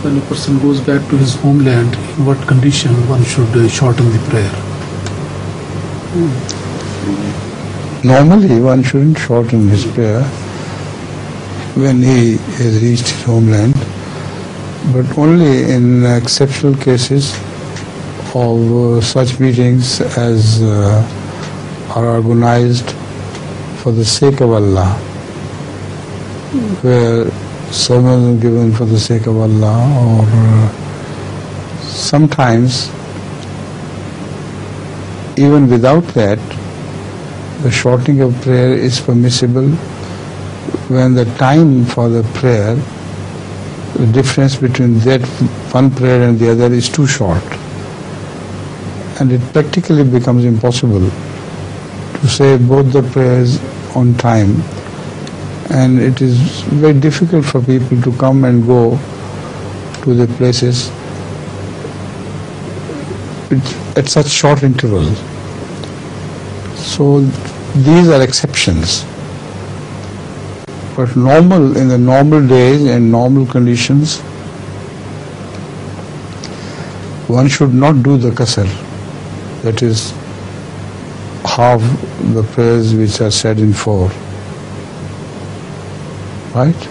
when a person goes back to his homeland, in what condition one should shorten the prayer? Normally one shouldn't shorten his prayer when he has reached his homeland, but only in exceptional cases of such meetings as are organized for the sake of Allah, where sermons are given for the sake of Allah, or sometimes even without that, the shortening of prayer is permissible when the time for the prayer, the difference between that one prayer and the other is too short, and it practically becomes impossible to say both the prayers on time, and it is very difficult for people to come and go to the places at such short intervals. So these are exceptions. But in the normal days and normal conditions, one should not do the qasr, that is half the prayers which are said in 4. Right?